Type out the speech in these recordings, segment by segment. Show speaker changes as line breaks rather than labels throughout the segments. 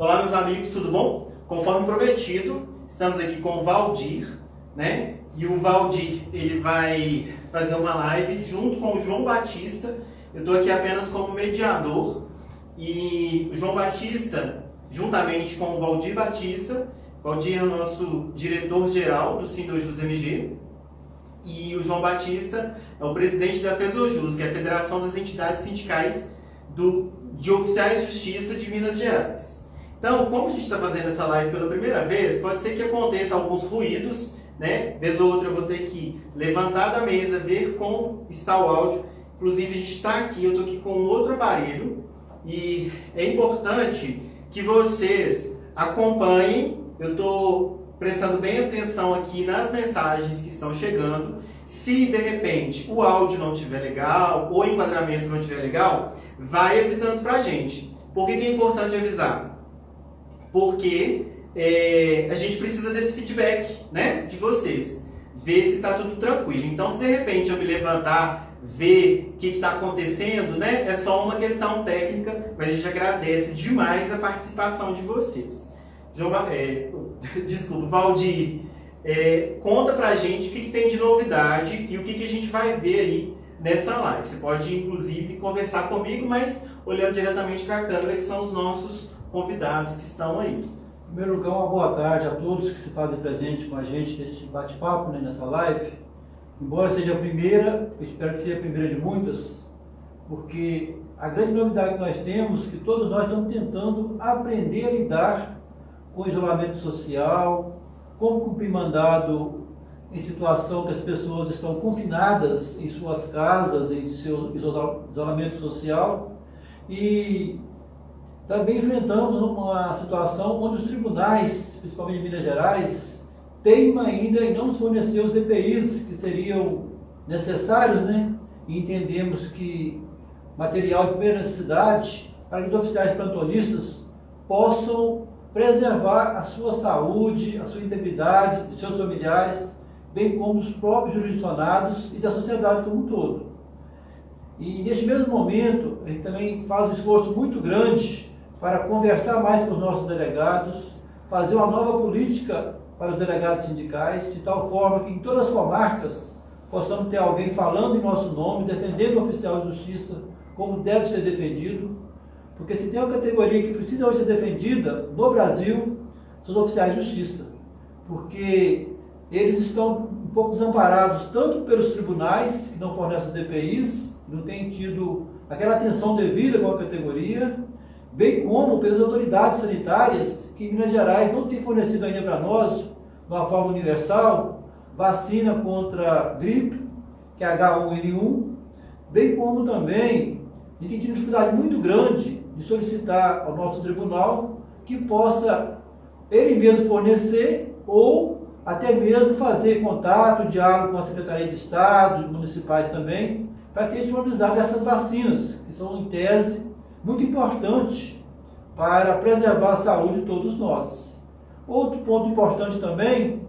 Olá, meus amigos, tudo bom? Conforme prometido, estamos aqui com o Valdir, né? E o Valdir, ele vai fazer uma live junto com o João Batista. Eu estou aqui apenas como mediador. E o João Batista, juntamente com o Valdir Batista, Valdir é o nosso diretor-geral do Sindojus-MG, e o João Batista é o presidente da FESOJUS, que é a Federação das Entidades Sindicais de Oficiais de Justiça de Minas Gerais. Então, como a gente está fazendo essa live pela primeira vez, pode ser que aconteça alguns ruídos, né? Vez ou outra eu vou ter que levantar da mesa, ver como está o áudio. Inclusive, a gente está aqui, eu estou aqui com outro aparelho, e é importante que vocês acompanhem. Eu estou prestando bem atenção aqui nas mensagens que estão chegando. Se de repente o áudio não estiver legal, ou o enquadramento não estiver legal, vai avisando para a gente. Por que é importante avisar? Porque a gente precisa desse feedback, né, de vocês. Ver se está tudo tranquilo. Então, se de repente eu me levantar, ver o que está acontecendo, né, é só uma questão técnica, mas a gente agradece demais a participação de vocês. Desculpa, Valdir, conta pra gente o que tem de novidade e o que a gente vai ver aí nessa live. Você pode, inclusive, conversar comigo, mas olhando diretamente para a câmera, que são os nossos convidados que estão aí.
Em primeiro lugar, uma boa tarde a todos que se fazem presente com a gente nesse bate-papo, né, nessa live. Embora seja a primeira, eu espero que seja a primeira de muitas, porque a grande novidade que nós temos é que todos nós estamos tentando aprender a lidar com isolamento social, como cumprir mandado em situação que as pessoas estão confinadas em suas casas, em seu isolamento social, e também enfrentamos uma situação onde os tribunais, principalmente em Minas Gerais, teimam ainda em não nos fornecer os EPIs que seriam necessários, né? E entendemos que material de primeira necessidade para que os oficiais plantonistas possam preservar a sua saúde, a sua integridade, de seus familiares, bem como dos próprios jurisdicionados e da sociedade como um todo. E neste mesmo momento, a gente também faz um esforço muito grande para conversar mais com os nossos delegados, fazer uma nova política para os delegados sindicais, de tal forma que em todas as comarcas possamos ter alguém falando em nosso nome, defendendo o oficial de justiça como deve ser defendido. Porque se tem uma categoria que precisa hoje ser defendida no Brasil, são os oficiais de justiça. Porque eles estão um pouco desamparados tanto pelos tribunais, que não fornecem os EPIs, não têm tido aquela atenção devida com a categoria, bem como pelas autoridades sanitárias, que em Minas Gerais não têm fornecido ainda para nós, de uma forma universal, vacina contra gripe, que é H1N1, bem como também a gente tem tido uma dificuldade muito grande de solicitar ao nosso tribunal que possa ele mesmo fornecer ou até mesmo fazer contato, diálogo com a Secretaria de Estado, municipais também, para que a gente disponibilizar essas vacinas, que são, em tese, muito importantes para preservar a saúde de todos nós. Outro ponto importante também,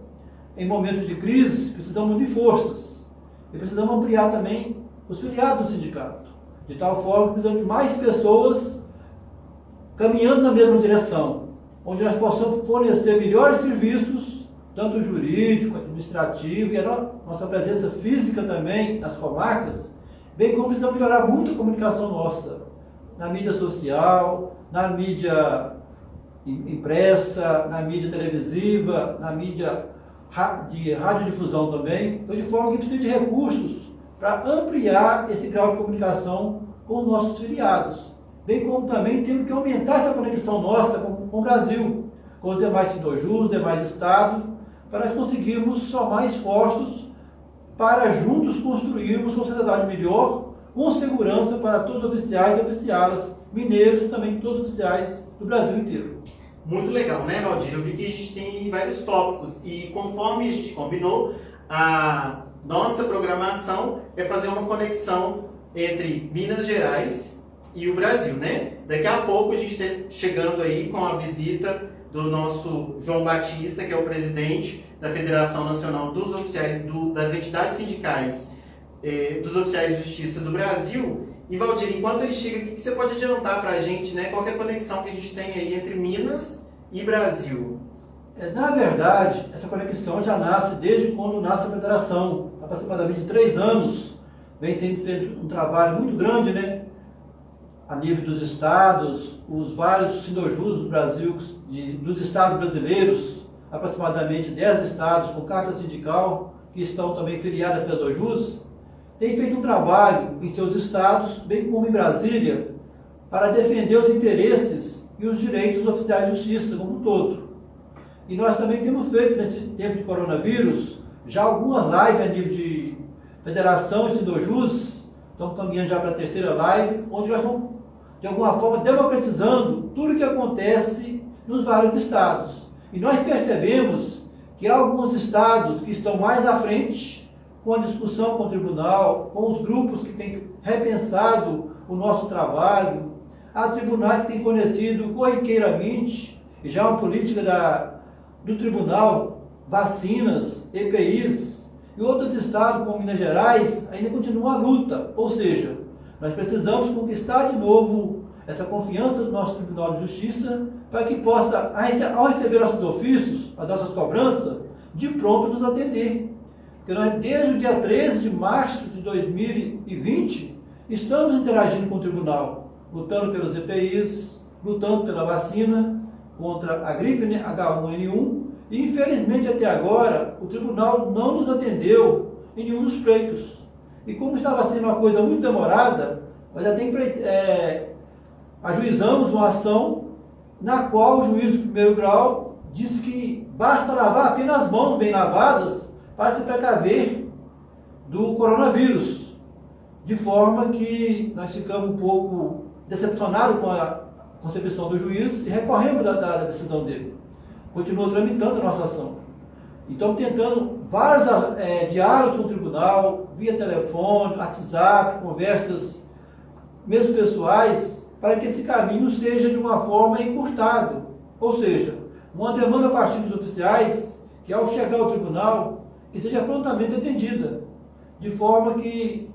em momentos de crise, precisamos unir forças e precisamos ampliar também os filiados do sindicato, de tal forma que precisamos de mais pessoas caminhando na mesma direção, onde nós possamos fornecer melhores serviços, tanto jurídico, administrativo, e a nossa presença física também nas comarcas, bem como precisamos melhorar muito a comunicação nossa, na mídia social, na mídia impressa, na mídia televisiva, na mídia de radiodifusão também, então de forma que precisa de recursos para ampliar esse grau de comunicação com os nossos filiados. Bem como também temos que aumentar essa conexão nossa com o Brasil, com os demais Sindojus, os demais estados, para nós conseguirmos somar esforços para juntos construirmos uma sociedade melhor, com segurança para todos os oficiais e oficialas mineiros e também todos os oficiais do Brasil inteiro.
Muito legal, né, Valdir? Eu vi que a gente tem vários tópicos e conforme a gente combinou, a nossa programação é fazer uma conexão entre Minas Gerais e o Brasil, né? Daqui a pouco a gente está chegando aí com a visita do nosso João Batista, que é o presidente da Federação Nacional dos Oficiais, das Entidades Sindicais dos Oficiais de Justiça do Brasil, E Valdir, enquanto ele chega, o que você pode adiantar para a gente, né? Qual que é a conexão que a gente tem aí entre Minas e Brasil?
Na verdade, essa conexão já nasce desde quando nasce a federação. Há aproximadamente 3 anos vem sendo feito um trabalho muito grande, né? A nível dos estados, os vários sindojus do Brasil, dos estados brasileiros, aproximadamente 10 estados com carta sindical, que estão também filiados à FESOJUS, tem feito um trabalho em seus estados, bem como em Brasília, para defender os interesses e os direitos dos oficiais de justiça como um todo. E nós também temos feito, nesse tempo de coronavírus, já algumas lives a nível de federação e sindojus, estamos caminhando já para a 3ª live, onde nós estamos, de alguma forma, democratizando tudo o que acontece nos vários estados. E nós percebemos que há alguns estados que estão mais à frente com a discussão com o tribunal, com os grupos que têm repensado o nosso trabalho, há tribunais que têm fornecido corriqueiramente, e já uma política do tribunal, vacinas, EPIs, e outros estados, como Minas Gerais, ainda continua a luta. Ou seja, nós precisamos conquistar de novo essa confiança do nosso Tribunal de Justiça para que possa, ao receber nossos ofícios, as nossas cobranças, de pronto nos atender. Porque nós, desde o dia 13 de março de 2020, estamos interagindo com o tribunal, lutando pelos EPIs, lutando pela vacina contra a gripe H1N1, e infelizmente até agora o tribunal não nos atendeu em nenhum dos pleitos. E como estava sendo uma coisa muito demorada, nós já ajuizamos uma ação na qual o juiz do primeiro grau disse que basta lavar apenas as mãos bem lavadas para se precaver do coronavírus. De forma que nós ficamos um pouco decepcionados com a concepção do juiz e recorremos da decisão dele. Continua tramitando a nossa ação. Então, tentando vários diálogos com o tribunal, via telefone, WhatsApp, conversas, mesmo pessoais, para que esse caminho seja de uma forma encurtado. Ou seja, uma demanda a partir dos oficiais, que ao chegar ao tribunal, que seja prontamente atendida. De forma que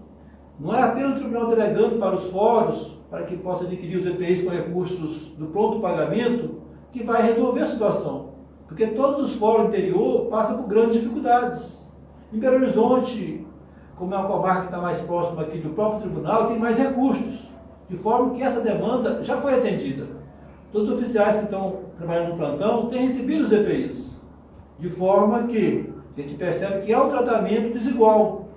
não é apenas o tribunal delegando para os fóruns, para que possa adquirir os EPIs com recursos do pronto pagamento, que vai resolver a situação. Porque todos os fóruns do interior passam por grandes dificuldades. Em Belo Horizonte, como é uma comarca que está mais próxima aqui do próprio tribunal, tem mais recursos, de forma que essa demanda já foi atendida. Todos os oficiais que estão trabalhando no plantão têm recebido os EPIs, de forma que a gente percebe que há um tratamento desigual.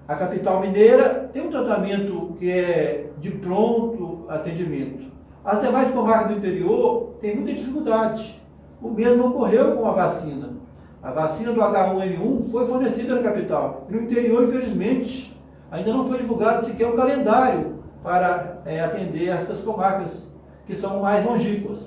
A capital mineira tem um tratamento que é de pronto atendimento. As demais comarcas do interior têm muita dificuldade. O mesmo ocorreu com a vacina. A vacina do H1N1 foi fornecida na capital. E no interior, infelizmente, ainda não foi divulgado sequer o calendário para atender essas comarcas que são mais longínquas.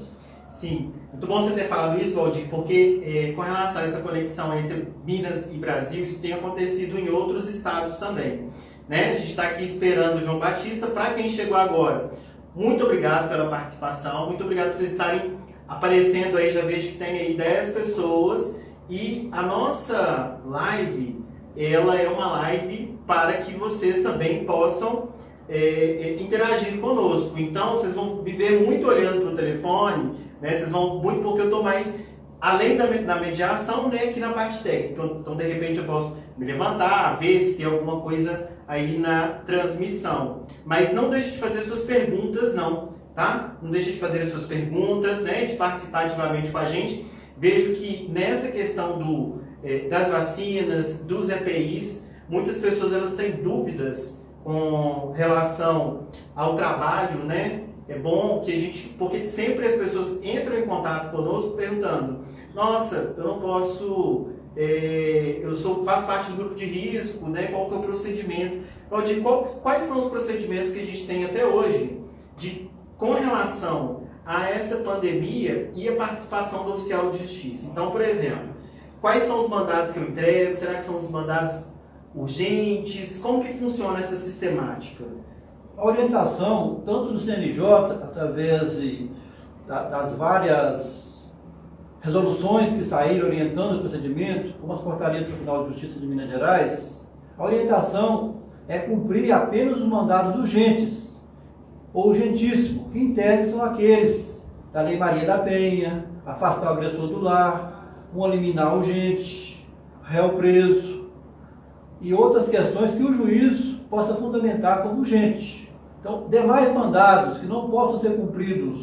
Sim, muito bom você ter falado isso, Valdir, porque com relação a essa conexão entre Minas e Brasil, isso tem acontecido em outros estados também. Né? A gente está aqui esperando o João Batista. Para quem chegou agora, muito obrigado pela participação, muito obrigado por vocês estarem aparecendo aí, já vejo que tem aí 10 pessoas, e a nossa live, ela é uma live para que vocês também possam interagir conosco. Então, vocês vão me ver muito olhando para o telefone, né? Vocês vão muito, porque eu estou mais, além da mediação, né, aqui na parte técnica. Então, de repente, eu posso me levantar, ver se tem alguma coisa aí na transmissão. Mas não deixe de fazer suas perguntas, não. Tá? Não deixe de fazer as suas perguntas, né, de participar ativamente com a gente. Vejo que nessa questão das vacinas, dos EPIs, muitas pessoas elas têm dúvidas com relação ao trabalho, né? É bom que a gente, porque sempre as pessoas entram em contato conosco perguntando: nossa, eu não posso, faço parte do grupo de risco, né? Qual que é o procedimento? Valdir, quais são os procedimentos que a gente tem até hoje com relação a essa pandemia e a participação do oficial de justiça? Então, por exemplo, quais são os mandados que eu entrego? Será que são os mandados urgentes? Como que funciona essa sistemática?
A orientação, tanto do CNJ, através das várias resoluções que saíram orientando o procedimento, como as portarias do Tribunal de Justiça de Minas Gerais, a orientação é cumprir apenas os mandados urgentes. ou urgentíssimo, que em tese são aqueles da Lei Maria da Penha, afastar o agressor do lar, uma liminar urgente, réu preso, e outras questões que o juiz possa fundamentar como urgente. Então, demais mandados que não possam ser cumpridos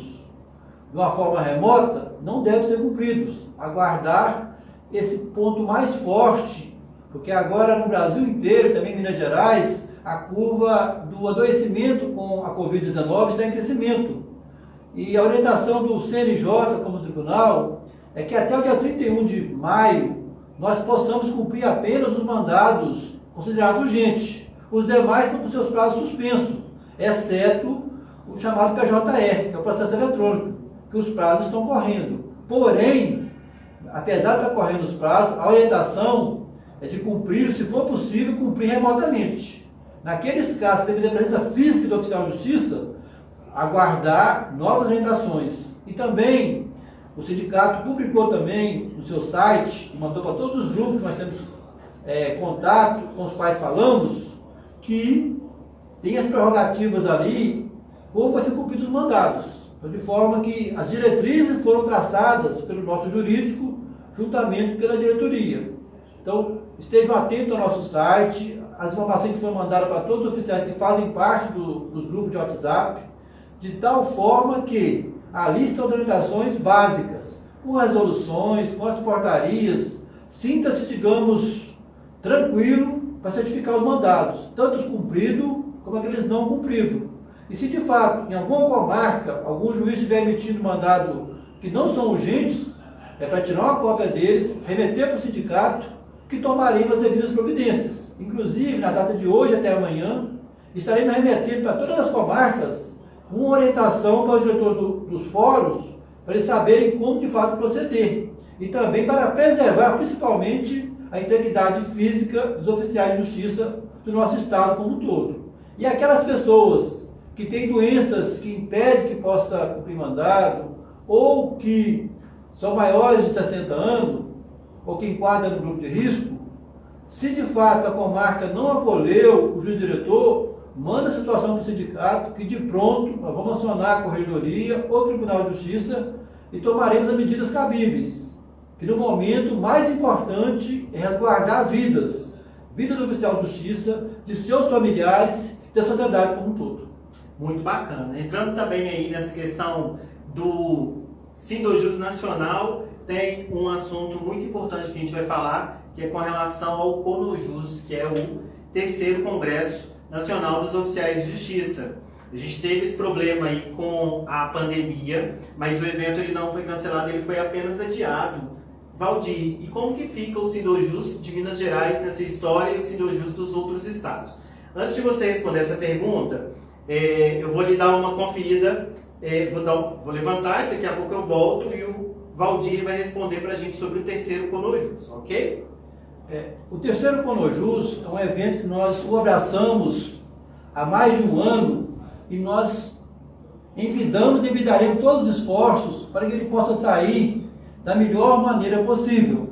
de uma forma remota, não devem ser cumpridos. Aguardar esse ponto mais forte, porque agora no Brasil inteiro, e também em Minas Gerais, a curva do adoecimento com a Covid-19 está em crescimento. E a orientação do CNJ como tribunal é que até o dia 31 de maio nós possamos cumprir apenas os mandados considerados urgentes. Os demais estão com seus prazos suspensos, exceto o chamado PJE, que é o processo eletrônico, que os prazos estão correndo. Porém, apesar de estar correndo os prazos, a orientação é de cumprir, se for possível, cumprir remotamente. Naqueles casos que devido à presença física do oficial de justiça, aguardar novas orientações. E também, o sindicato publicou também no seu site, mandou para todos os grupos que nós temos contato, com os quais falamos, que tem as prerrogativas ali, como vai ser cumpridos os mandados. Então, de forma que as diretrizes foram traçadas pelo nosso jurídico, juntamente pela diretoria. Então, estejam atentos ao nosso site, as informações que foram mandadas para todos os oficiais que fazem parte dos grupos de WhatsApp, de tal forma que ali estão as orientações básicas, com resoluções, com as portarias. Sinta-se, digamos, tranquilo para certificar os mandados, tanto os cumpridos como aqueles não cumpridos. E se de fato, em alguma comarca, algum juiz estiver emitindo mandado que não são urgentes, é para tirar uma cópia deles, remeter para o sindicato, que tomaremos as devidas providências. Inclusive, na data de hoje até amanhã, estaremos remetendo para todas as comarcas uma orientação para os diretores dos fóruns, para eles saberem como de fato proceder. E também para preservar, principalmente, a integridade física dos oficiais de justiça do nosso Estado como um todo. E aquelas pessoas que têm doenças que impedem que possa cumprir mandado, ou que são maiores de 60 anos, ou que enquadram no grupo de risco, se de fato a comarca não acolheu o juiz diretor, manda a situação para o sindicato, que de pronto nós vamos acionar a Corregedoria ou o Tribunal de Justiça e tomaremos as medidas cabíveis. Que no momento mais importante é resguardar vidas do oficial de justiça, de seus familiares e da sociedade como um todo.
Muito bacana. Entrando também aí nessa questão do Sindojus Nacional, tem um assunto muito importante que a gente vai falar, que é com relação ao CONOJUS, que é o terceiro Congresso Nacional dos Oficiais de Justiça. A gente teve esse problema aí com a pandemia, mas o evento ele não foi cancelado, ele foi apenas adiado. Valdir, e como que fica o Sindojus de Minas Gerais nessa história e o Sindojus dos outros estados? Antes de você responder essa pergunta, eu vou lhe dar uma conferida, vou levantar e daqui a pouco eu volto e o Valdir vai responder para a gente sobre o terceiro CONOJUS, ok?
O terceiro CONOJUS é um evento que nós o abraçamos há mais de um ano e nós envidamos e envidaremos todos os esforços para que ele possa sair da melhor maneira possível.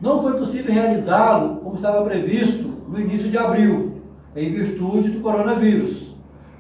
Não foi possível realizá-lo como estava previsto no início de abril, em virtude do coronavírus,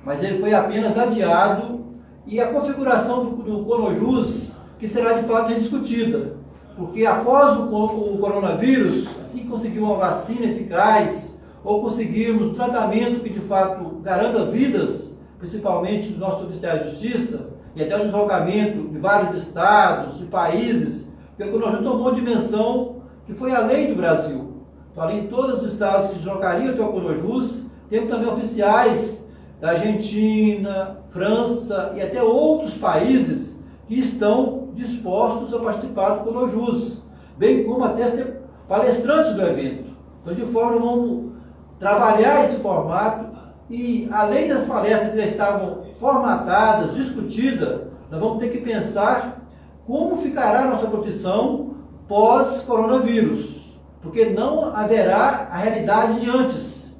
mas ele foi apenas adiado e a configuração do CONOJUS que será de fato rediscutida, porque após o coronavírus, assim que conseguir uma vacina eficaz ou conseguirmos um tratamento que de fato garanta vidas, principalmente dos nossos oficiais de justiça, e até o deslocamento de vários estados, de países, porque o CONOJUS tomou uma dimensão que foi além do Brasil. Então, além de todos os estados que deslocariam até o CONOJUS, temos também oficiais da Argentina, França e até outros países que estão dispostos a participar do CONOJUS, bem como até ser palestrantes do evento. Então, de forma, vamos trabalhar esse formato e, além das palestras que já estavam formatadas, discutidas, nós vamos ter que pensar como ficará a nossa profissão pós-coronavírus, porque não haverá a realidade de antes.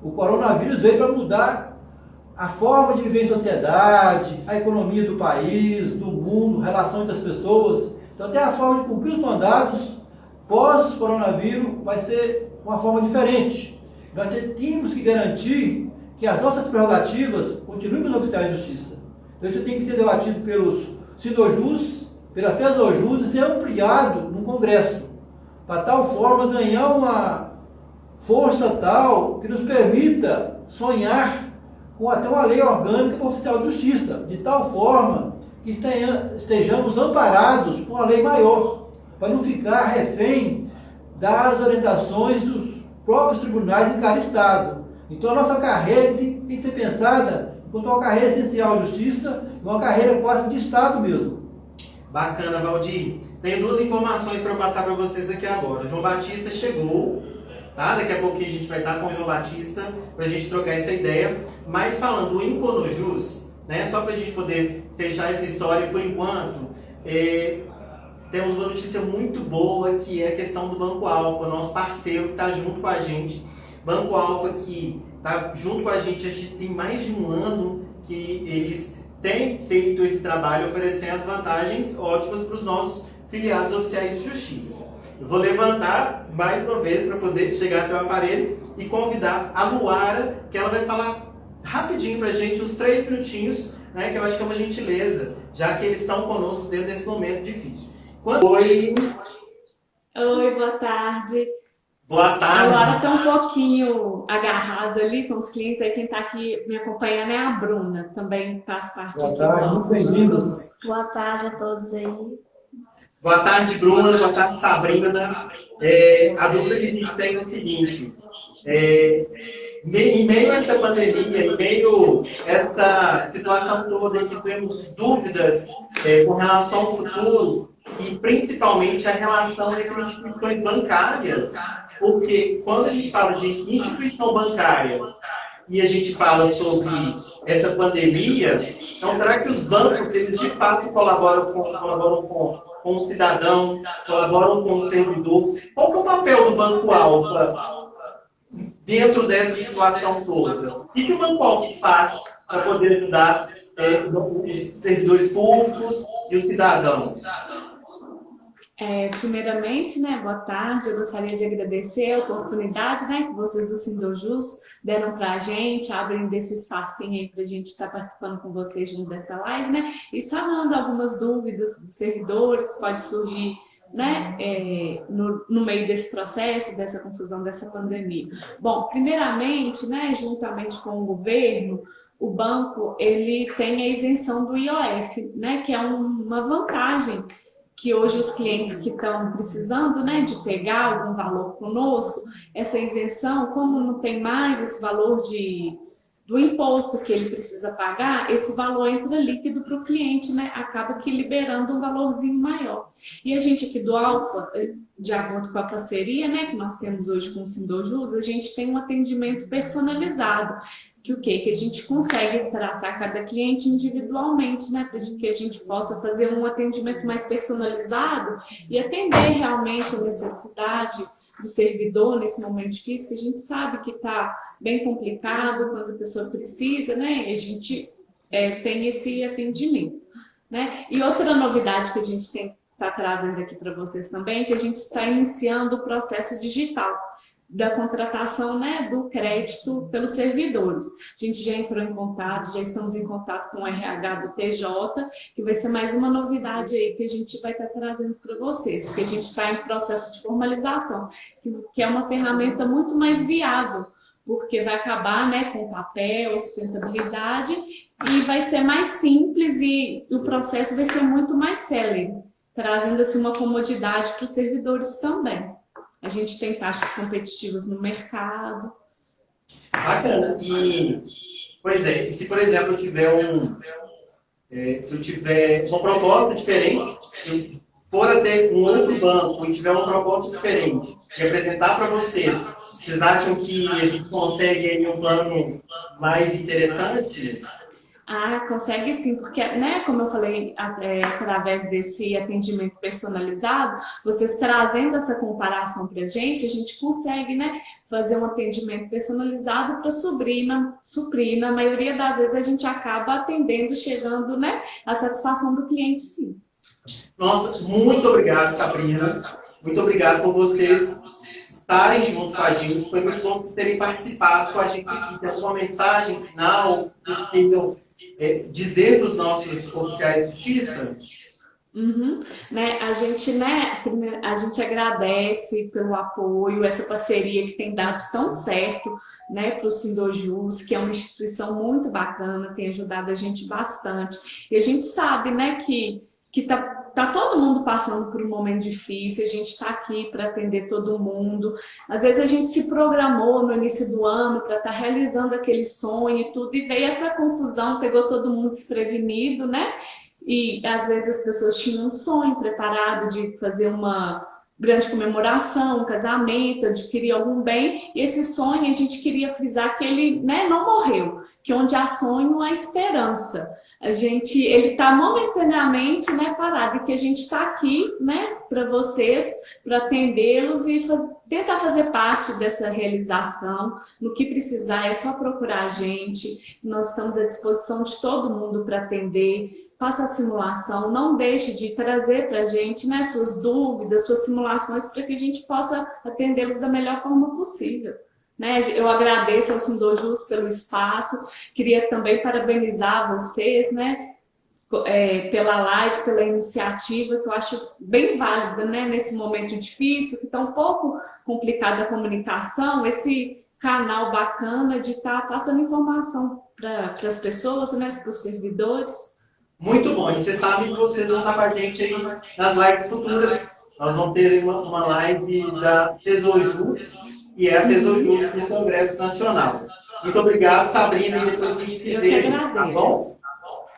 O coronavírus veio para mudar a forma de viver em sociedade, a economia do país, do mundo, a relação entre as pessoas. Então, até a forma de cumprir os mandados pós-coronavírus vai ser uma forma diferente. Nós temos que garantir que as nossas prerrogativas continue com os oficiais de justiça. Então isso tem que ser debatido pelos Sindojus, pela FESOJUS e ser ampliado no Congresso, para tal forma ganhar uma força tal que nos permita sonhar com até uma lei orgânica para o oficial de justiça, de tal forma que estejamos amparados por uma lei maior, para não ficar refém das orientações dos próprios tribunais em cada estado. Então a nossa carreira tem que ser pensada enquanto uma carreira essencial de justiça, uma carreira quase de estado mesmo.
Bacana, Valdir. Tenho duas informações para passar para vocês aqui agora. O João Batista chegou, tá? Daqui a pouquinho a gente vai estar com o João Batista para a gente trocar essa ideia. Mas falando em Conojus, né? Só para a gente poder fechar essa história por enquanto, temos uma notícia muito boa que é a questão do Banco Alfa, nosso parceiro que está junto com a gente. Banco Alfa que está junto com a gente tem mais de um ano que eles têm feito esse trabalho oferecendo vantagens ótimas para os nossos filiados oficiais de justiça. Eu vou levantar mais uma vez para poder chegar até o aparelho e convidar a Luara, que ela vai falar rapidinho para a gente, uns 3 minutinhos, né, que eu acho que é uma gentileza, já que eles estão conosco dentro desse momento difícil. Oi!
Oi, boa tarde.
Boa tarde.
Agora está um pouquinho agarrado ali com os clientes, aí quem está aqui me acompanhando é a Bruna, também faz parte
Boa
aqui.
tarde, muito bem-vindos.
Boa tarde a todos aí.
Boa tarde, Bruna. Boa tarde, Sabrina. A dúvida que a gente tem é o seguinte, em meio a essa pandemia, em meio a essa situação toda em que temos dúvidas com relação ao futuro e principalmente a relação entre instituições bancárias, porque quando a gente fala de instituição bancária e a gente fala sobre essa pandemia, então será que os bancos, eles de fato colaboram com o cidadão, colaboram com o servidor? Qual que é o papel do Banco Alfa dentro dessa situação toda? O que o Banco Alfa faz para poder ajudar os servidores públicos e os cidadãos?
Primeiramente, né, boa tarde, eu gostaria de agradecer a oportunidade, né, que vocês do Sindojus deram para a gente, abrindo esse espacinho aí para a gente estar participando com vocês junto dessa live, né, e sanando algumas dúvidas dos servidores que pode surgir, né, no meio desse processo, dessa confusão, dessa pandemia. Bom, primeiramente, né, juntamente com o governo, o banco ele tem a isenção do IOF, né, que é uma vantagem que hoje os clientes que estão precisando, né, de pegar algum valor conosco, essa isenção, como não tem mais esse valor do imposto que ele precisa pagar, esse valor entra líquido para o cliente, né, acaba que liberando um valorzinho maior. E a gente aqui do Alfa, de acordo com a parceria, né, que nós temos hoje com o Sindojus, a gente tem um atendimento personalizado, que a gente consegue tratar cada cliente individualmente, né, para que a gente possa fazer um atendimento mais personalizado e atender realmente a necessidade do servidor nesse momento difícil, que a gente sabe que está bem complicado quando a pessoa precisa, né, e a gente tem esse atendimento, né. E outra novidade que a gente está trazendo aqui para vocês também, é que a gente está iniciando o processo digital da contratação, né, do crédito pelos servidores. A gente já entrou em contato, já estamos em contato com o RH do TJ, que vai ser mais uma novidade aí que a gente vai estar trazendo para vocês, que a gente está em processo de formalização, que é uma ferramenta muito mais viável, porque vai acabar, né, com papel, sustentabilidade, e vai ser mais simples e o processo vai ser muito mais célere, trazendo assim uma comodidade para os servidores também. A gente tem taxas competitivas no mercado.
Bacana. E, pois é, se por exemplo eu tiver se eu tiver uma proposta diferente, eu for até um outro banco e tiver uma proposta diferente e apresentar para vocês acham que a gente consegue aí um plano mais interessante?
Consegue sim, porque, né, como eu falei, através desse atendimento personalizado, vocês trazendo essa comparação para a gente consegue, né, fazer um atendimento personalizado para suprir, na maioria das vezes a gente acaba atendendo, chegando, né, à satisfação do cliente, sim.
Nossa, muito obrigado, Sabrina. Muito obrigado por vocês estarem junto com a gente. Foi muito bom vocês terem participado com a gente aqui. Tem alguma mensagem final que vocês queiram dizer para os nossos oficiais de justiça?
Né, a gente agradece pelo apoio, essa parceria que tem dado tão certo, né, para o Sindojus, que é uma instituição muito bacana, tem ajudado a gente bastante. E a gente sabe, né, que tá todo mundo passando por um momento difícil, a gente está aqui para atender todo mundo. Às vezes a gente se programou no início do ano para estar realizando aquele sonho e tudo, e veio essa confusão, pegou todo mundo desprevenido, né? E às vezes as pessoas tinham um sonho preparado de fazer uma grande comemoração, um casamento, adquirir algum bem, e esse sonho a gente queria frisar que ele, né, não morreu, que onde há sonho há esperança. Ele está momentaneamente, né, parado, e que a gente está aqui, né, para vocês, para atendê-los e tentar fazer parte dessa realização. No que precisar é só procurar a gente, nós estamos à disposição de todo mundo para atender. Faça a simulação, não deixe de trazer para a gente, né, suas dúvidas, suas simulações, para que a gente possa atendê-los da melhor forma possível. Né? Eu agradeço ao Sindojus pelo espaço, queria também parabenizar vocês, né, pela live, pela iniciativa, que eu acho bem válida, né, nesse momento difícil, que está um pouco complicada a comunicação, esse canal bacana de estar passando informação para as pessoas, né, para os servidores.
Muito bom. E vocês sabem que vocês vão estar com a gente aí nas lives futuras. Nós vamos ter uma live da Tesojus, e é a Tesojus no Congresso Nacional. Muito obrigado, Sabrina, e depois a gente se vê, tá bom?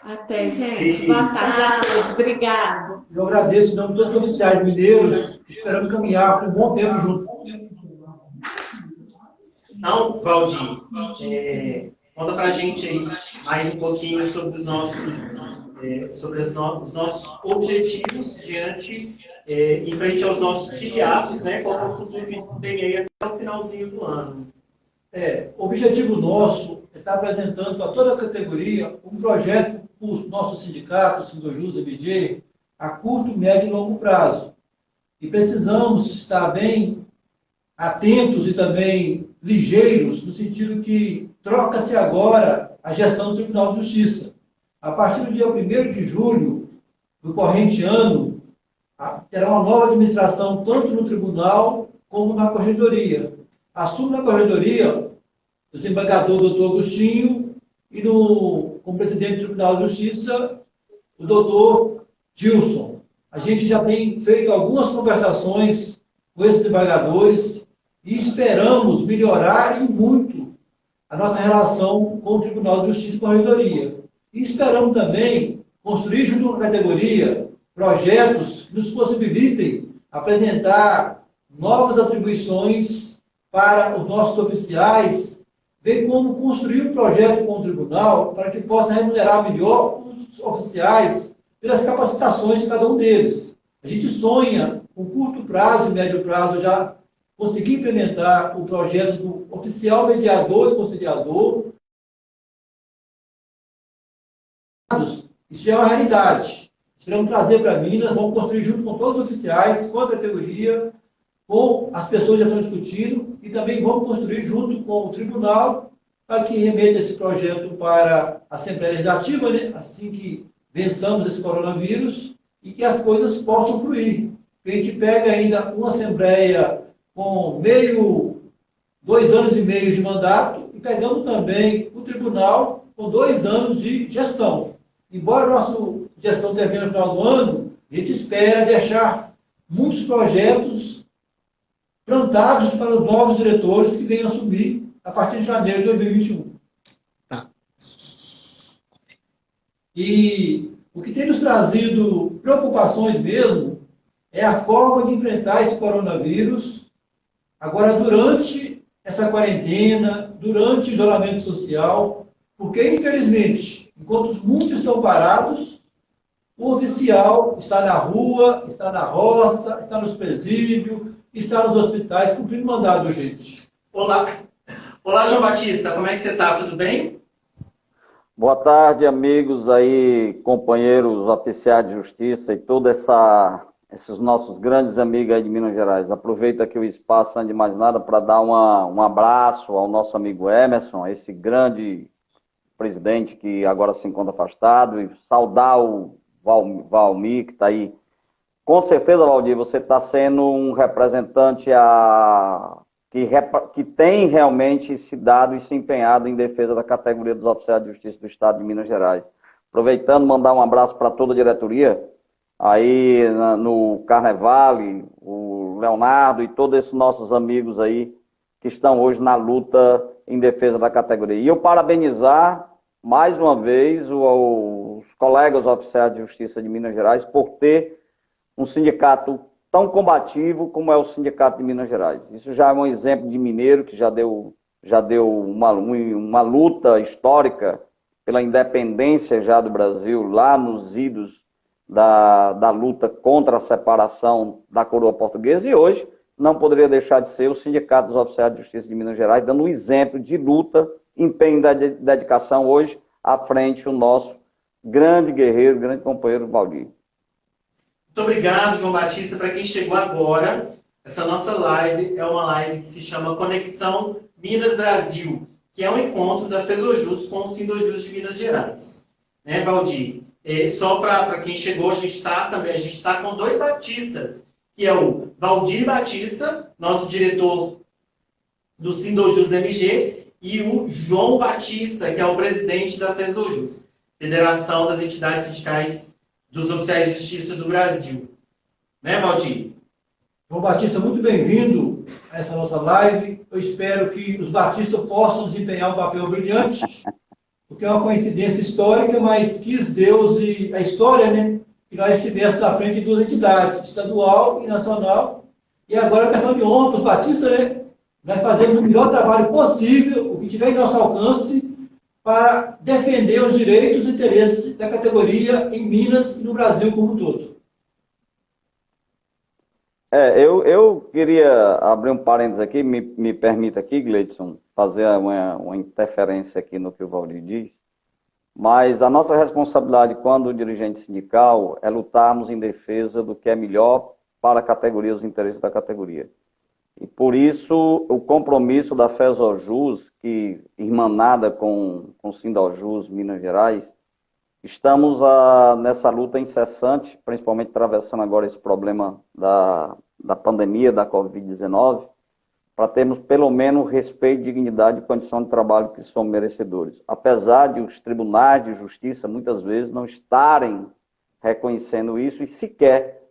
Até, gente. Boa tarde a todos. Obrigada.
Eu agradeço em nome de todos os oficiais mineiros, esperando caminhar por um bom tempo junto.
Então, Valdir, conta pra gente aí mais um pouquinho sobre os nossos objetivos em frente aos nossos filiados, né? Qual é o futuro que tem aí até o finalzinho do ano?
O objetivo nosso é estar apresentando para toda a categoria um projeto para o nosso sindicato, Sindojus, MG, a curto, médio e longo prazo. E precisamos estar bem atentos e também ligeiros, no sentido que troca-se agora a gestão do Tribunal de Justiça. A partir do dia 1º de julho do corrente ano, terá uma nova administração, tanto no tribunal como na corregedoria. Assume na corregedoria o desembargador doutor Agostinho e como presidente do Tribunal de Justiça, o doutor Gilson. A gente já tem feito algumas conversações com esses desembargadores e esperamos melhorar e muito a nossa relação com o Tribunal de Justiça e Corregedoria. E esperamos também construir, junto com a categoria, projetos que nos possibilitem apresentar novas atribuições para os nossos oficiais, bem como construir um projeto com o tribunal para que possa remunerar melhor os oficiais pelas capacitações de cada um deles. A gente sonha, com curto prazo e médio prazo, já conseguir implementar o projeto do oficial mediador e conciliador. Isso já é uma realidade. Esperamos trazer para Minas, vamos construir junto com todos os oficiais, com a categoria, com as pessoas que já estão discutindo, e também vamos construir junto com o tribunal para que remeta esse projeto para a Assembleia Legislativa, né? Assim que vençamos esse coronavírus, e que as coisas possam fluir. A gente pega ainda uma Assembleia com 2 anos e meio de mandato, e pegamos também o tribunal com 2 anos de gestão. Embora a nossa gestão termine no final do ano, a gente espera deixar muitos projetos plantados para os novos diretores que venham assumir a partir de janeiro de 2021.
Tá.
E o que tem nos trazido preocupações mesmo é a forma de enfrentar esse coronavírus agora durante essa quarentena, durante o isolamento social, porque, infelizmente, enquanto muitos estão parados, o oficial está na rua, está na roça, está nos presídios, está nos hospitais, cumprindo mandado, gente.
Olá, João Batista, como é que você está? Tudo bem?
Boa tarde, amigos aí, companheiros oficiais de justiça e toda essa esses nossos grandes amigos aí de Minas Gerais. Aproveito aqui o espaço, antes de mais nada, para dar um abraço ao nosso amigo Emerson, esse grande presidente que agora se encontra afastado, e saudar o Valmir, que está aí. Com certeza, Valdir, você está sendo um representante que tem realmente se dado e se empenhado em defesa da categoria dos oficiais de justiça do Estado de Minas Gerais. Aproveitando, mandar um abraço para toda a diretoria, aí no Carnevale, o Leonardo e todos esses nossos amigos aí que estão hoje na luta em defesa da categoria. E eu parabenizar mais uma vez os colegas oficiais de justiça de Minas Gerais por ter um sindicato tão combativo como é o Sindicato de Minas Gerais. Isso já é um exemplo de mineiro que já deu uma luta histórica pela independência já do Brasil, lá nos idos da luta contra a separação da coroa portuguesa, e hoje não poderia deixar de ser o Sindicato dos Oficiais de Justiça de Minas Gerais, dando um exemplo de luta, empenho e dedicação hoje à frente o nosso grande guerreiro, grande companheiro Valdir.
Muito obrigado, João Batista. Para quem chegou agora, essa nossa live é uma live que se chama Conexão Minas-Brasil, que é um encontro da FESOJUS com o Sindojus de Minas Gerais. Né, Valdir? Só para quem chegou, a gente está com dois batistas, que é o Valdir Batista, nosso diretor do Sindojus MG, e o João Batista, que é o presidente da FESOJUS, Federação das Entidades Sindicais dos Oficiais de Justiça do Brasil. Né, Valdir?
João Batista, muito bem-vindo a essa nossa live. Eu espero que os batistas possam desempenhar um papel brilhante, porque é uma coincidência histórica, mas quis Deus e a história, né, que nós estivéssemos na frente de duas entidades, estadual e nacional. E agora é questão de honra para os batistas, né? Nós fazemos o melhor trabalho possível, o que tiver em nosso alcance, para defender os direitos e interesses da categoria em Minas e no Brasil como um todo.
Eu queria abrir um parênteses aqui, me permita aqui, Gleidson, fazer uma interferência aqui no que o Valdir diz, mas a nossa responsabilidade quando dirigente sindical é lutarmos em defesa do que é melhor para a categoria, os interesses da categoria. E por isso o compromisso da FESOJUS, que irmanada com o Sindojus Minas Gerais, estamos nessa luta incessante, principalmente atravessando agora esse problema da pandemia, da Covid-19, para termos pelo menos respeito, dignidade e condição de trabalho que são merecedores. Apesar de os tribunais de justiça, muitas vezes, não estarem reconhecendo isso e sequer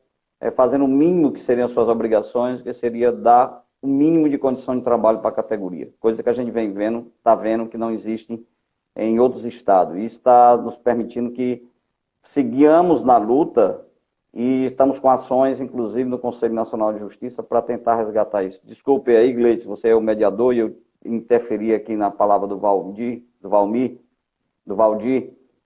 fazendo o mínimo que seriam suas obrigações, que seria dar o mínimo de condição de trabalho para a categoria. Coisa que a gente está vendo que não existe em outros estados. Isso está nos permitindo que sigamos na luta e estamos com ações, inclusive, no Conselho Nacional de Justiça para tentar resgatar isso. Desculpe aí, Gleice, você é o mediador e eu interferi aqui na palavra do Valdir,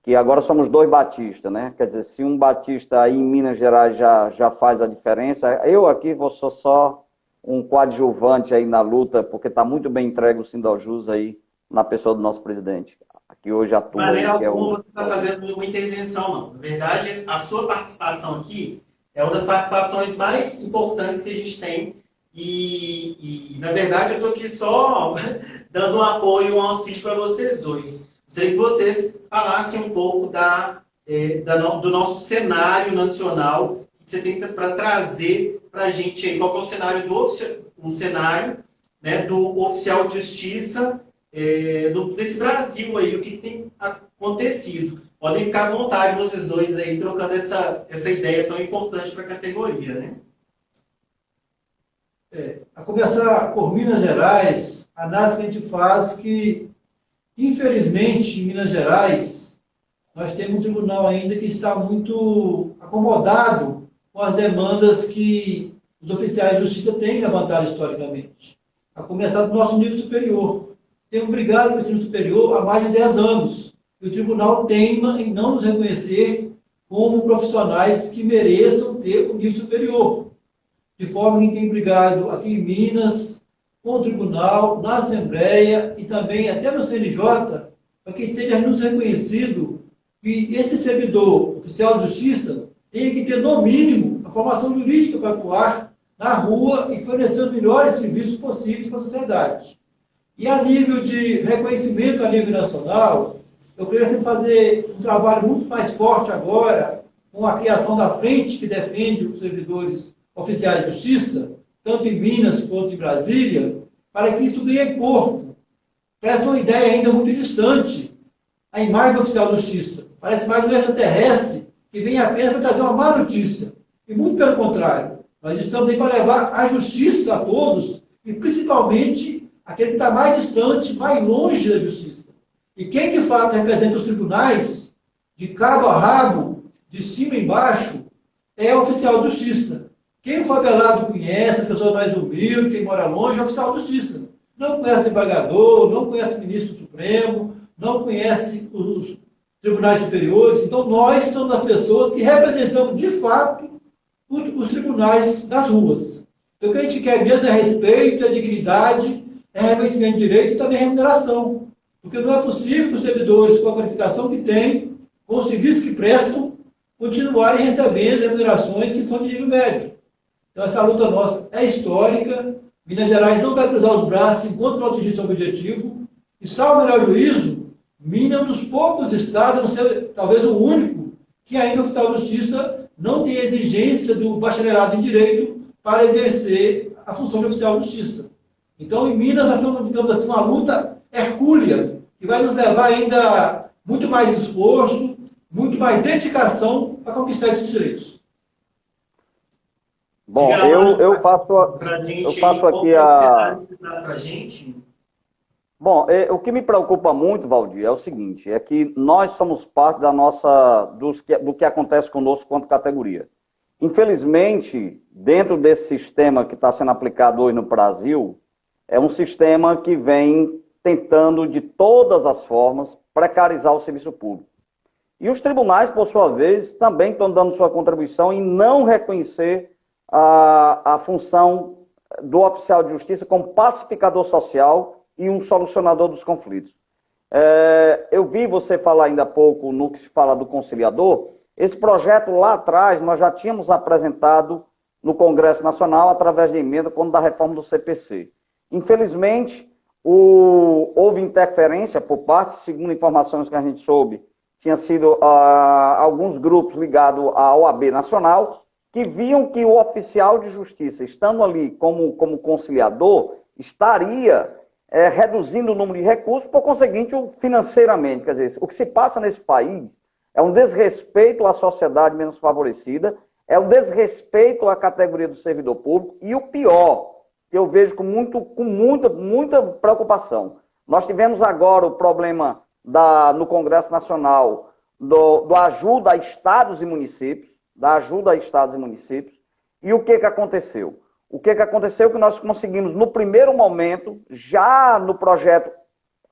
que agora somos dois batistas, né? Quer dizer, se um batista aí em Minas Gerais já faz a diferença, eu aqui vou só um coadjuvante aí na luta, porque está muito bem entregue o Sindojus aí na pessoa do nosso presidente, que hoje atua.
Você não está fazendo nenhuma intervenção, não. Na verdade, a sua participação aqui é uma das participações mais importantes que a gente tem. E na verdade, eu estou aqui só dando um apoio, um auxílio para vocês dois. Gostaria que vocês falassem um pouco do nosso cenário nacional, que você tem para trazer para a gente aí. Qual é o cenário do oficial de justiça desse Brasil aí, o que tem acontecido. Podem ficar à vontade vocês dois aí, trocando essa ideia tão importante para a categoria, né?
A começar por Minas Gerais, a análise que a gente faz que, infelizmente, em Minas Gerais, nós temos um tribunal ainda que está muito acomodado com as demandas que os oficiais de justiça têm levantado historicamente. A começar do nosso nível superior. Temos brigado com o ensino superior há mais de 10 anos. E o tribunal teima em não nos reconhecer como profissionais que mereçam ter o nível superior. De forma que tem brigado aqui em Minas, com o tribunal, na Assembleia e também até no CNJ, para que seja nos reconhecido que este servidor oficial de justiça tem que ter, no mínimo, a formação jurídica para atuar na rua e fornecer os melhores serviços possíveis para a sociedade. E a nível de reconhecimento a nível nacional, eu queria sempre fazer um trabalho muito mais forte agora com a criação da frente que defende os servidores oficiais de justiça, tanto em Minas quanto em Brasília, para que isso ganhe corpo. Parece uma ideia ainda muito distante, a imagem do oficial de justiça. Parece mais um extraterrestre que vem apenas para trazer uma má notícia. E muito pelo contrário, nós estamos aí para levar a justiça a todos, e principalmente aquele que está mais distante, mais longe da justiça. E quem de fato representa os tribunais, de cabo a rabo, de cima a embaixo, é o oficial de justiça. Quem o favelado conhece, a pessoa mais humilde, quem mora longe, é o oficial de justiça. Não conhece o desembargador, não conhece o ministro supremo, não conhece os tribunais superiores. Então, nós somos as pessoas que representamos, de fato, os tribunais das ruas. Então, o que a gente quer mesmo é respeito, é dignidade, é reconhecimento de direito e também remuneração. Porque não é possível que os servidores com a qualificação que têm, com o serviço que prestam, continuarem recebendo remunerações que são de nível médio. Então, essa luta nossa é histórica. Minas Gerais não vai cruzar os braços enquanto não atingir seu objetivo. E, salvo o melhor juízo, Minas é um dos poucos estados, não sei, talvez o único, que ainda o oficial de justiça não tem a exigência do bacharelado em direito para exercer a função de oficial de justiça. Então, em Minas, nós estamos, digamos assim, uma luta hercúlea, que vai nos levar ainda muito mais esforço, muito mais dedicação para conquistar esses direitos.
Bom, eu faço aqui a... Bom, o que me preocupa muito, Valdir, é o seguinte, é que nós somos parte do que acontece conosco quanto categoria. Infelizmente, dentro desse sistema que está sendo aplicado hoje no Brasil, é um sistema que vem tentando, de todas as formas, precarizar o serviço público. E os tribunais, por sua vez, também estão dando sua contribuição em não reconhecer a função do oficial de justiça como pacificador social e um solucionador dos conflitos. Eu vi você falar ainda há pouco no que se fala do conciliador. Esse projeto lá atrás nós já tínhamos apresentado no Congresso Nacional através de emenda quando da reforma do CPC. Infelizmente, houve interferência por parte, segundo informações que a gente soube, tinha sido alguns grupos ligados à OAB Nacional, que viam que o oficial de justiça, estando ali como conciliador, estaria reduzindo o número de recursos, por conseguinte, financeiramente. Quer dizer, o que se passa nesse país é um desrespeito à sociedade menos favorecida, é um desrespeito à categoria do servidor público, e o pior, que eu vejo com muita preocupação. Nós tivemos agora o problema no Congresso Nacional do ajuda a estados e municípios, e o que aconteceu? O que aconteceu é que nós conseguimos, no primeiro momento, já no projeto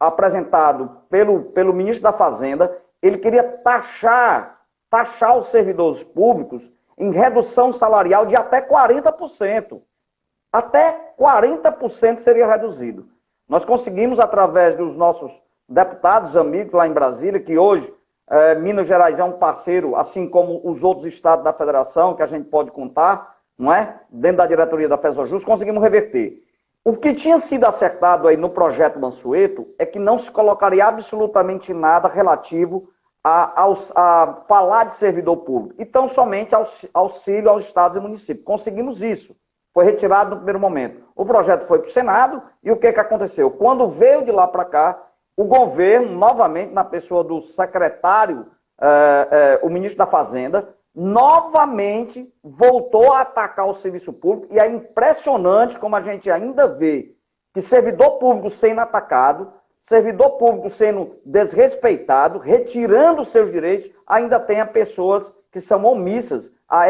apresentado pelo ministro da Fazenda, ele queria taxar os servidores públicos em redução salarial de até 40%. Até 40% seria reduzido. Nós conseguimos, através dos nossos deputados, amigos lá em Brasília, que hoje Minas Gerais é um parceiro, assim como os outros estados da federação, que a gente pode contar, não é? Dentro da diretoria da FESOJUS, conseguimos reverter. O que tinha sido acertado aí no projeto Mansueto é que não se colocaria absolutamente nada relativo a falar de servidor público, e tão somente auxílio aos estados e municípios. Conseguimos isso. Foi retirado no primeiro momento. O projeto foi para o Senado, e o que aconteceu? Quando veio de lá para cá, o governo, novamente, na pessoa do secretário, o ministro da Fazenda, novamente voltou a atacar o serviço público, e é impressionante como a gente ainda vê que servidor público sendo atacado, servidor público sendo desrespeitado, retirando os seus direitos, ainda tenha pessoas que são omissas a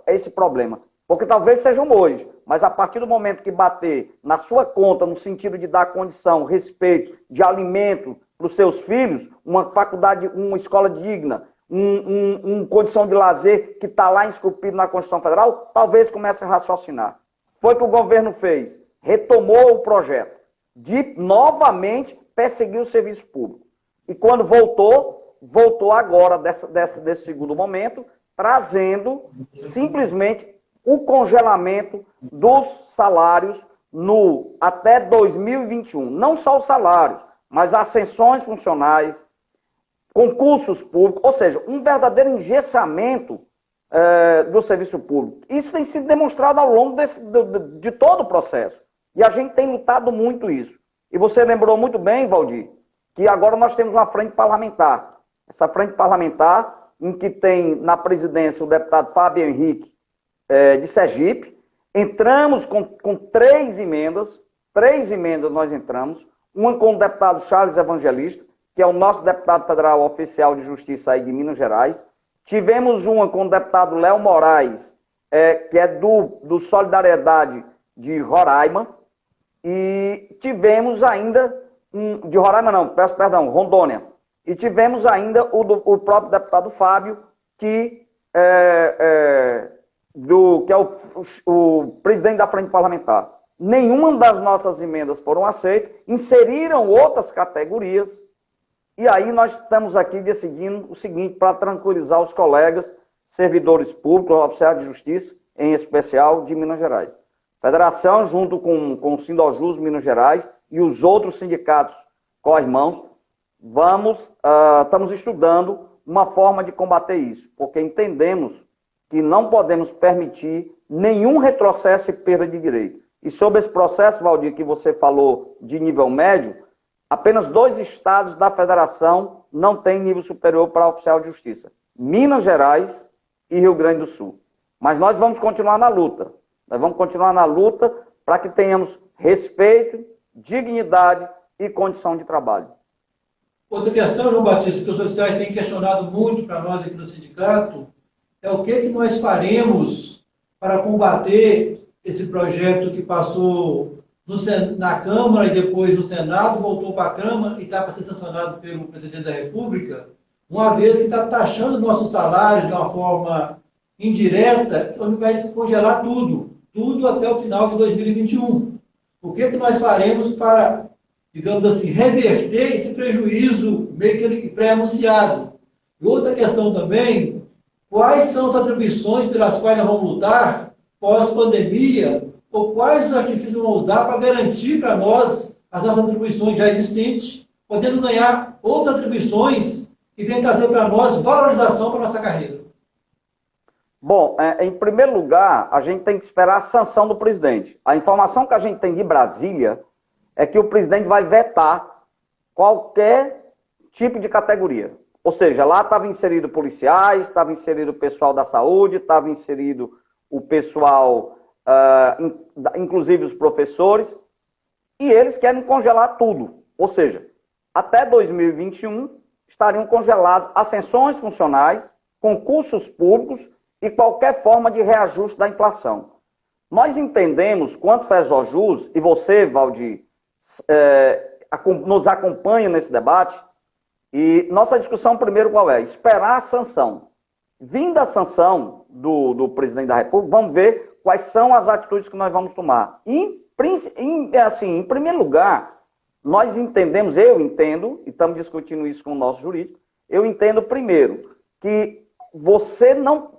esse problema. Porque talvez sejam hoje, mas a partir do momento que bater na sua conta, no sentido de dar condição, respeito, de alimento para os seus filhos, uma faculdade, uma escola digna, uma condição de lazer que está lá esculpido na Constituição Federal, talvez comece a raciocinar. Foi o que o governo fez, retomou o projeto de novamente perseguir o serviço público. E quando voltou agora desse segundo momento, trazendo simplesmente o congelamento dos salários até 2021. Não só os salários, mas ascensões funcionais, concursos públicos, ou seja, um verdadeiro engessamento do serviço público. Isso tem sido demonstrado ao longo de todo o processo. E a gente tem lutado muito isso. E você lembrou muito bem, Valdir, que agora nós temos uma frente parlamentar. Essa frente parlamentar, em que tem na presidência o deputado Fábio Henrique, de Sergipe. Entramos com 3 emendas nós entramos, uma com o deputado Charles Evangelista, que é o nosso deputado federal oficial de justiça aí de Minas Gerais. Tivemos uma com o deputado Léo Moraes, que é do Solidariedade de Roraima, e tivemos ainda, de Roraima não, peço perdão, Rondônia, e tivemos ainda o próprio deputado Fábio, que é o presidente da frente parlamentar. Nenhuma das nossas emendas foram aceitas, inseriram outras categorias, e aí nós estamos aqui decidindo o seguinte, para tranquilizar os colegas, servidores públicos, oficiais de justiça, em especial de Minas Gerais. Federação, junto com o Sindojus Minas Gerais e os outros sindicatos co-irmãos, estamos estudando uma forma de combater isso, porque entendemos que não podemos permitir nenhum retrocesso e perda de direito. E sobre esse processo, Valdir, que você falou de nível médio, apenas 2 estados da federação não têm nível superior para oficial de justiça. Minas Gerais e Rio Grande do Sul. Mas nós vamos continuar na luta. Nós vamos continuar na luta para que tenhamos respeito, dignidade e condição de trabalho.
Outra questão, João Batista, que os oficiais têm questionado muito para nós aqui no sindicato, é o que nós faremos para combater esse projeto que passou na Câmara e depois no Senado, voltou para a Câmara e está para ser sancionado pelo presidente da República, uma vez que está taxando nossos salários de uma forma indireta, onde vai se congelar tudo até o final de 2021. O que nós faremos para, digamos assim, reverter esse prejuízo meio que pré-anunciado? E outra questão também, quais são as atribuições pelas quais nós vamos lutar pós-pandemia, ou quais os artifícios vamos usar para garantir para nós as nossas atribuições já existentes, podendo ganhar outras atribuições que venham trazer para nós valorização para a nossa carreira?
Bom, em primeiro lugar, a gente tem que esperar a sanção do presidente. A informação que a gente tem de Brasília é que o presidente vai vetar qualquer tipo de categoria. Ou seja, lá estava inserido policiais, estava inserido o pessoal da saúde, estava inserido o pessoal, inclusive os professores, e eles querem congelar tudo. Ou seja, até 2021 estariam congelados ascensões funcionais, concursos públicos e qualquer forma de reajuste da inflação. Nós entendemos, quanto FESOJUS, e você, Valdir, nos acompanha nesse debate, e nossa discussão primeiro qual é? Esperar a sanção. Vinda a sanção do presidente da República, vamos ver quais são as atitudes que nós vamos tomar. Em primeiro lugar, nós entendemos, eu entendo, e estamos discutindo isso com o nosso jurídico, eu entendo primeiro que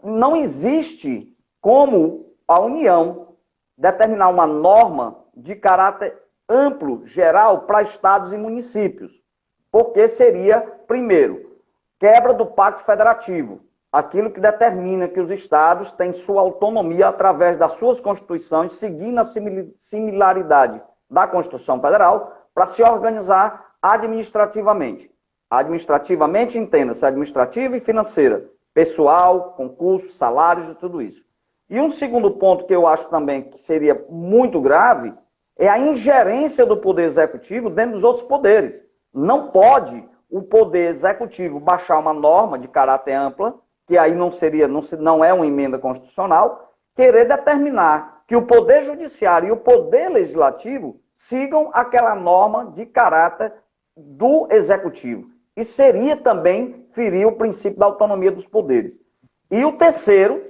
não existe como a União determinar uma norma de caráter amplo, geral, para estados e municípios. Porque seria, primeiro, quebra do pacto federativo, aquilo que determina que os estados têm sua autonomia através das suas constituições, seguindo a similaridade da Constituição Federal, para se organizar administrativamente. Administrativamente, entenda-se, administrativa e financeira, pessoal, concurso, salários e tudo isso. E um segundo ponto que eu acho também que seria muito grave é a ingerência do Poder Executivo dentro dos outros poderes. Não pode o Poder Executivo baixar uma norma de caráter ampla, que aí não é uma emenda constitucional, querer determinar que o Poder Judiciário e o Poder Legislativo sigam aquela norma de caráter do Executivo. E seria também ferir o princípio da autonomia dos poderes. E o terceiro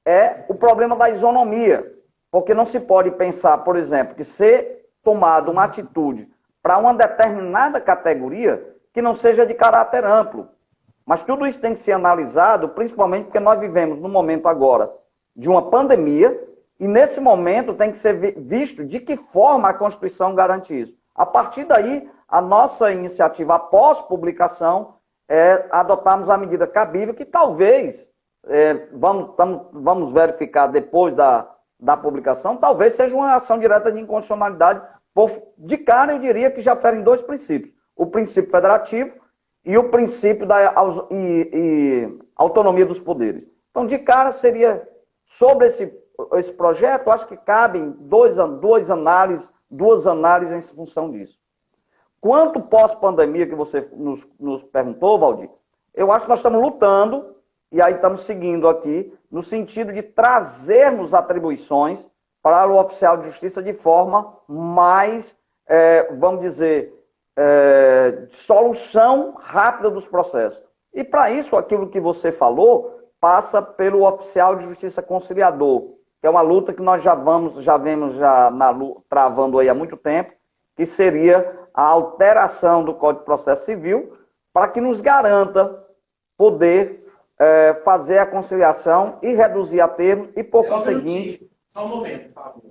é o problema da isonomia, porque não se pode pensar, por exemplo, que ser tomada uma atitude para uma determinada categoria que não seja de caráter amplo. Mas tudo isso tem que ser analisado, principalmente porque nós vivemos no momento agora de uma pandemia, e nesse momento tem que ser visto de que forma a Constituição garante isso. A partir daí, a nossa iniciativa após publicação é adotarmos a medida cabível, que talvez, vamos verificar depois da publicação, talvez seja uma ação direta de inconstitucionalidade. De cara, eu diria que já ferem dois princípios. O princípio federativo e o princípio da autonomia dos poderes. Então, de cara, seria sobre esse projeto, acho que cabem duas análises em função disso. Quanto pós-pandemia que você nos perguntou, Valdir, eu acho que nós estamos lutando, e aí estamos seguindo aqui, no sentido de trazermos atribuições para o oficial de justiça de forma mais, vamos dizer, solução rápida dos processos. E para isso, aquilo que você falou, passa pelo oficial de justiça conciliador, que é uma luta que nós já vemos travando aí há muito tempo, que seria a alteração do Código de Processo Civil, para que nos garanta poder fazer a conciliação e reduzir a termos e, por conseguinte,
só um momento, por favor.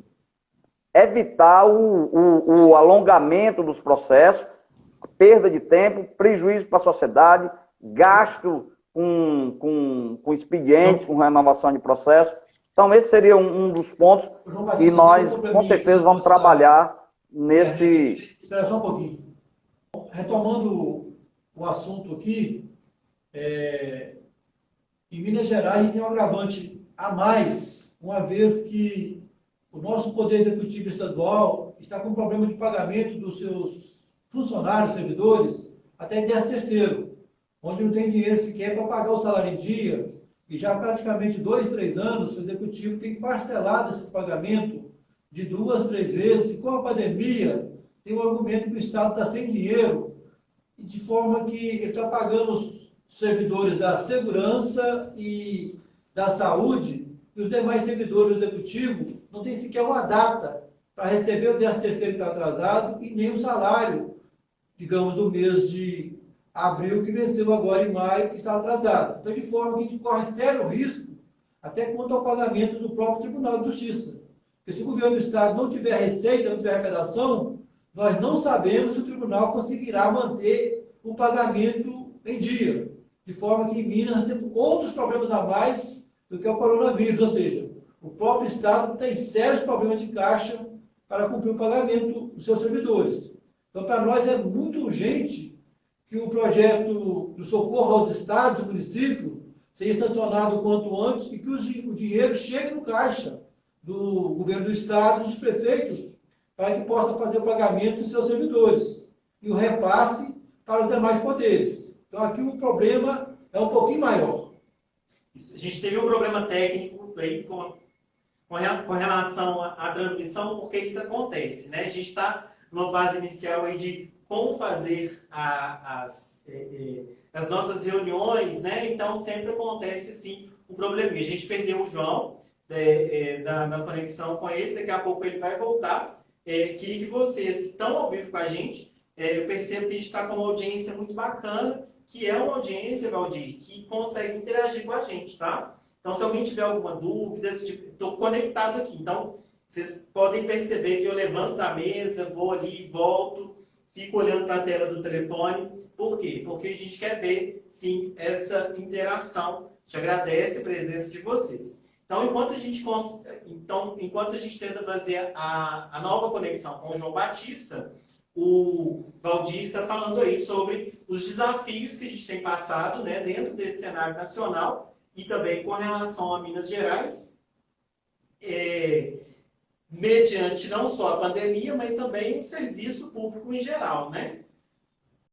Evitar o alongamento dos processos, perda de tempo, prejuízo para a sociedade, gasto com expediente, com renovação de processo. Então, esse seria um dos pontos que nós, com certeza, vamos trabalhar nesse...
Espera só um pouquinho. Retomando o assunto aqui, em Minas Gerais a gente tem um agravante a mais, uma vez que o nosso Poder Executivo Estadual está com problema de pagamento dos seus funcionários, servidores, até 10º, onde não tem dinheiro sequer para pagar o salário em dia, e já há praticamente 2, 3 anos o Executivo tem parcelado esse pagamento de 2, 3 vezes, e com a pandemia tem o argumento que o Estado está sem dinheiro, de forma que ele está pagando os servidores da segurança e da saúde, e os demais servidores do Executivo não tem sequer uma data para receber o 13º que está atrasado e nem o salário, digamos, do mês de abril, que venceu agora em maio, que está atrasado. Então, de forma que a gente corre sério risco, até quanto ao pagamento do próprio Tribunal de Justiça. Porque se o governo do Estado não tiver receita, não tiver arrecadação, nós não sabemos se o tribunal conseguirá manter o pagamento em dia. De forma que em Minas nós temos outros problemas a mais do que o coronavírus, ou seja, o próprio Estado tem sérios problemas de caixa para cumprir o pagamento dos seus servidores. Então, para nós é muito urgente que o projeto do socorro aos estados e municípios seja sancionado o quanto antes e que o dinheiro chegue no caixa do governo do Estado e dos prefeitos para que possa fazer o pagamento dos seus servidores e o repasse para os demais poderes. Então, aqui o problema é um pouquinho maior.
A gente teve um problema técnico aí com relação à transmissão, porque isso acontece, né? A gente está numa fase inicial aí de como fazer as nossas reuniões, né? Então, sempre acontece, sim, um probleminha. A gente perdeu o João da conexão com ele, daqui a pouco ele vai voltar. Queria que vocês que estão ao vivo com a gente, eu percebo que a gente está com uma audiência muito bacana, que é uma audiência, Valdir, que consegue interagir com a gente, tá? Então, se alguém tiver alguma dúvida, estou conectado aqui. Então, vocês podem perceber que eu levanto da mesa, vou ali, volto, fico olhando para a tela do telefone. Por quê? Porque a gente quer ver, sim, essa interação. A gente agradece a presença de vocês. Então, enquanto a gente tenta fazer a nova conexão com o João Batista, o Valdir está falando aí sobre os desafios que a gente tem passado, né, dentro desse cenário nacional e também com relação a Minas Gerais, mediante não só a pandemia, mas também o serviço público em geral, né?